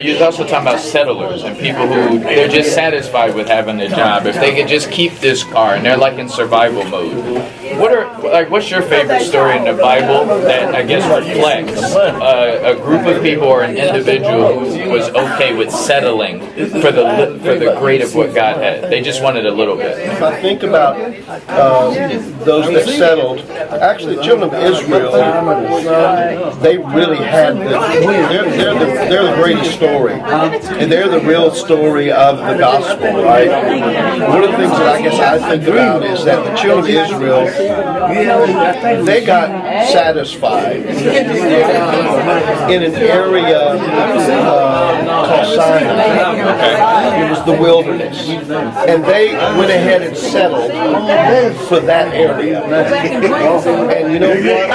You're also talking about settlers and people who they're just satisfied with having a job. If they could just keep this car and they're like in survival mode. What's your favorite story in the Bible that I guess reflects a group of people or an individual who was okay with settling for the great of what God had? They just wanted a little bit. If I think about those that settled, actually, the children of Israel, they really had they're the greatest story, and they're the real story of the gospel, right? One of the things that I guess I think about is that the children of Israel, they got satisfied in an area called Sinai. It was the wilderness, and they went ahead and settled for that area. And you know what,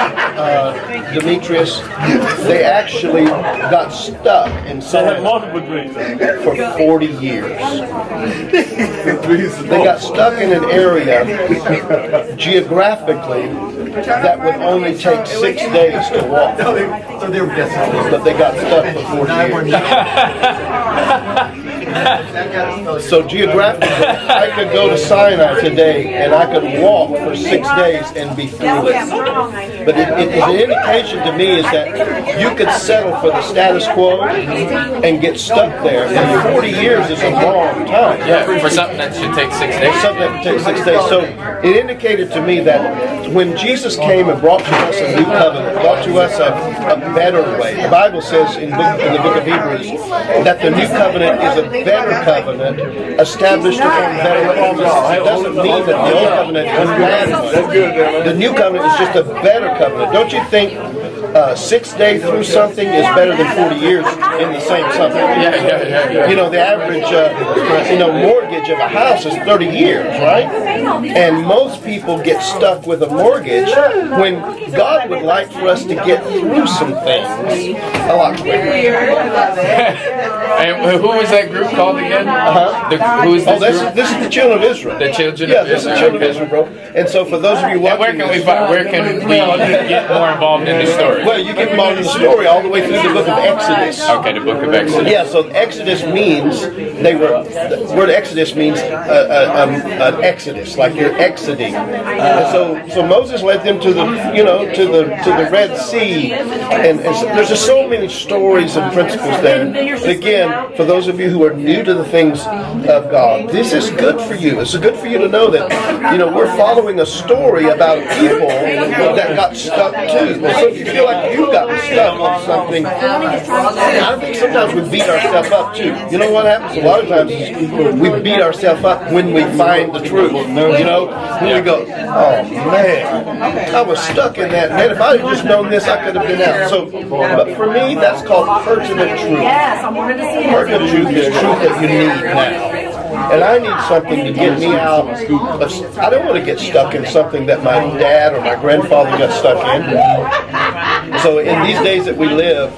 Demetrius? They actually got stuck in Sinai for 40 years. They got stuck in an area geographically that would only take 6 days to walk. But they got stuck for 40 years. So geographically, I could go to Sinai today and I could walk for 6 days and be through it. But an indication to me is that you could settle for the status quo and get stuck there. And 40 years is a long time. Yeah, for something that should take 6 days. Something that could take 6 days. So it indicated to me that when Jesus came and brought to us a new covenant, brought to us a better way. The Bible says in the book of Hebrews that the new covenant is a better covenant established upon better promises. It doesn't mean that the old covenant is bad. The new covenant is just a better covenant. Don't you think 6 days through something is better than 40 years in the same something? Yeah. You know, the average mortgage of a house is 30 years, right? And most people get stuck with a mortgage when God would like for us to get through some things a lot quicker. And who was that group called again? Who is this group? This is the children of Israel. The children of Israel. Yeah, this is the children of Israel, bro. And so for those of you watching, where can we get more involved in the story? Well, you get involved in the story all the way through the book of Exodus. Okay, the book of Exodus. Yeah, so Exodus means the word Exodus means an exodus, like you're exiting. So Moses led them to the Red Sea, and so there's just so many stories and principles there. And again, for those of you who are new to the things of God, this is good for you. It's good for you to know that we're following a story about people that got stuck too. So if you feel like you got stuck on something, I think sometimes we beat ourselves up too. You know what happens? A lot of times we beat ourselves up when we find the truth. When we go, oh man, I was stuck in that. Man, if I had just known this, I could have been out. So, but for me, that's called pertinent truth. Pertinent truth is truth that you need now. And I need something to get me out. I don't want to get stuck in something that my dad or my grandfather got stuck in. So in these days that we live,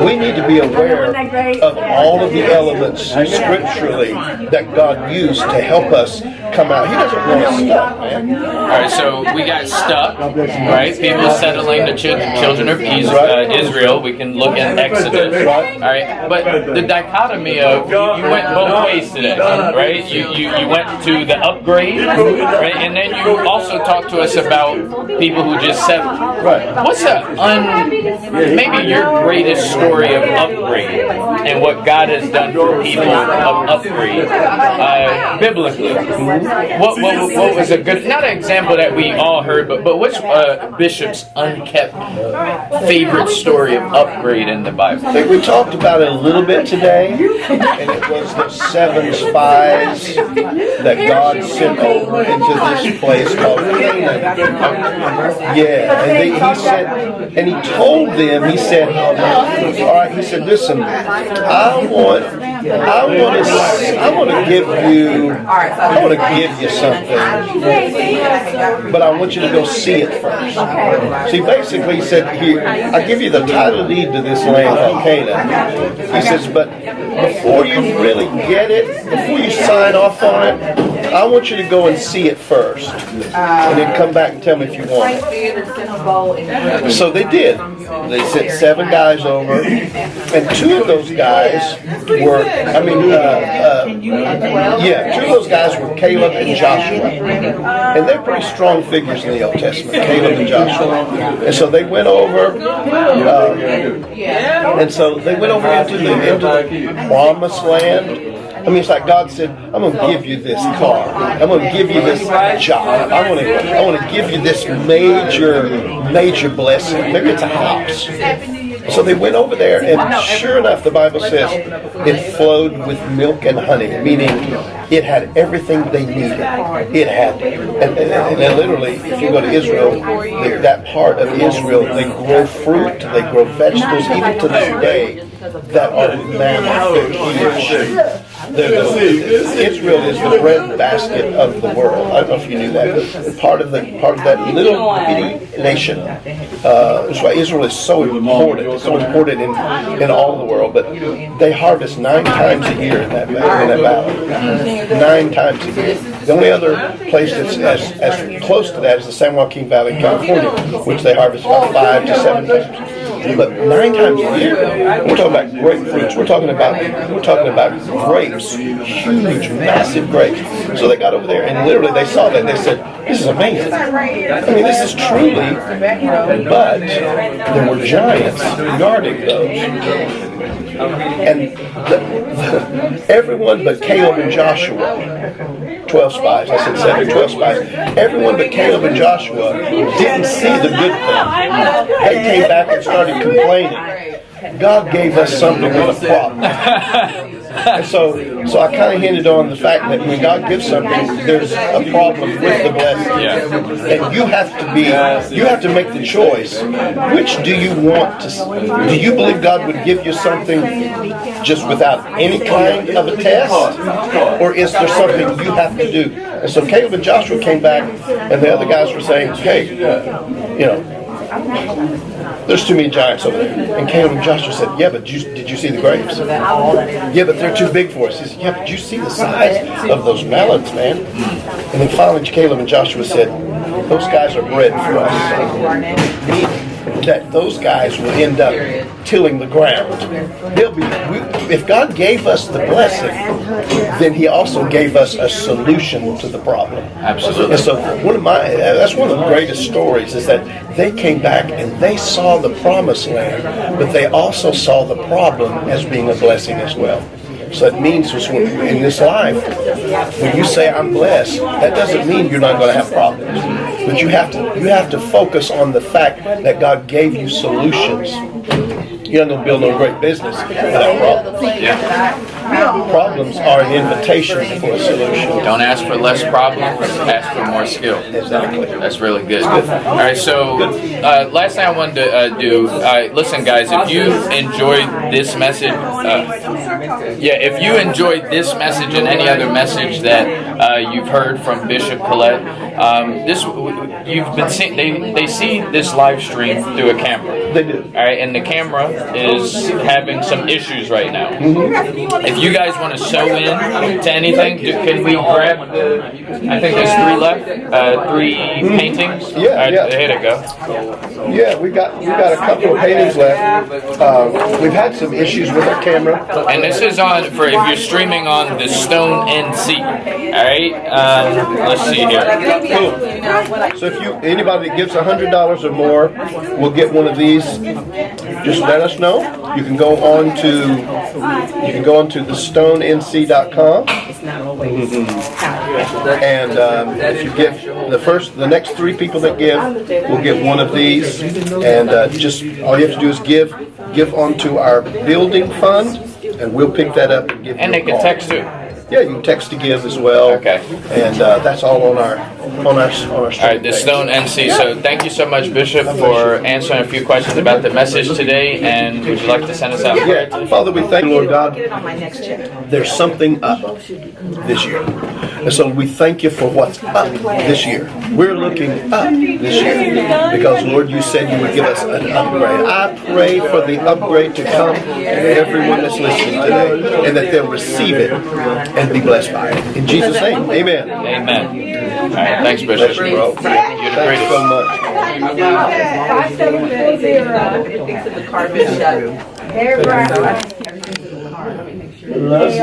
we need to be aware of all of the elements scripturally that God used to help us come out. He doesn't want us stuck, man. All right, so we got stuck, right? People settling, the children of Israel. We can look at Exodus, all right? But the dichotomy of you went both ways today, right? You went to the upgrade, right? And then you also talked to us about people who just settled. Right. What's maybe your greatest story of upgrade and what God has done for people of upgrade biblically? What was a good, not an example that we all heard, but what's Bishop's unkept favorite story of upgrade in the Bible? I think we talked about it a little bit today, and it was the 7 spies that God sent over into this place called Pertinent. Yeah, and he said, and he told them, he said, all right, he said, listen, I want to give you something, but I want you to go see it first. See, basically he said, here, I give you the title deed to this land called Canaan. He says, but before you really get it, before you sign off on it, I want you to go and see it first, and then come back and tell me if you want it. So they did. They sent 7 guys over, and 2 of those guys were, 2 of those guys were Caleb and Joshua. And they're pretty strong figures in the Old Testament, Caleb and Joshua. And so they went over, into the promised land. I mean, it's like God said, I'm going to give you this car. I'm going to give you this job. I want to give you this major blessing. Maybe it's a house. So they went over there, and sure enough, the Bible says it flowed with milk and honey, meaning it had everything they needed. It had, and literally, if you go to Israel, that part of Israel, they grow fruit, they grow vegetables, even to this day, that are mammoth. They're huge. Israel is the bread basket of the world. I don't know if you knew that, but part of that little bitty nation. That's why Israel is so important. It's so important in all the world. But they harvest 9 times a year in that valley. 9 times a year. The only other place that's as close to that is the San Joaquin Valley in California, which they harvest about 5 to 7 times. But 9 times a year, we're talking about grapefruits. We're talking about grapes, huge, massive grapes. So they got over there and literally they saw that and they said, "This is amazing. I mean, this is truly." But there were giants guarding those, and everyone but Caleb and Joshua. 12 spies. I said 7, 12 spies. Everyone but Caleb and Joshua didn't see the good thing. They came back and started complaining. God gave us something with a problem. And so I kind of hinted on the fact that when God gives something, there's a problem with the blessing. And you have to make the choice. Which do you want to? Do you believe God would give you something just without any kind of a test? Or is there something you have to do? And so Caleb and Joshua came back, and the other guys were saying, "Hey, there's too many giants over there." And Caleb and Joshua said, "Yeah, but did you see the grapes?" "Yeah, but they're too big for us." He said, "Yeah, but you see the size of those melons, man." And then finally Caleb and Joshua said, "Those guys are bread for us." That those guys will end up tilling the ground. If God gave us the blessing, then He also gave us a solution to the problem. Absolutely. And so that's one of the greatest stories is that they came back and they saw the promised land, but they also saw the problem as being a blessing as well. So it means in this life, when you say I'm blessed, that doesn't mean you're not going to have problems. But you have to focus on the fact that God gave you solutions. You're not going to build no great business without problems. Problems are an invitation for a solution. Don't ask for less problems, ask for more skill. Exactly. That's really good. All right, so last thing I wanted to do, listen guys, if you enjoyed this message, if you enjoyed this message and any other message that you've heard from Bishop Collett, you've been seeing, they see this live stream through a camera. They do. All right, and the camera is having some issues right now. If you guys want to sew in to anything, can we grab I think there's 3 left, 3 paintings. Yeah. Here they go. Yeah, we got a couple of paintings left. We've had some issues with our camera. And this is on for if you're streaming on the Stone NC. All right, let's see here. Cool. So if anybody that gives $100 or more will get one of these. Just let us know. You can go on to thestonenc.com, and if you give the next 3 people that give will get one of these, and just all you have to do is give onto our building fund, and we'll pick that up and give you a call. And they can text too. Yeah, you can text to give as well. Okay. And that's all on our All right, the Stone NC. So thank you so much, Bishop, for answering a few questions about the message today. And would you like to send us out? Yeah, Father, we thank you, Lord God. There's something up this year. And so we thank you for what's up this year. We're looking up this year because, Lord, you said you would give us an upgrade. I pray for the upgrade to come to everyone that's listening today and that they'll receive it and be blessed by it. In Jesus' name, amen. Amen. All right, thanks, Bishop. Bless you, bro. You're the Thanks so much. 5740. Love you.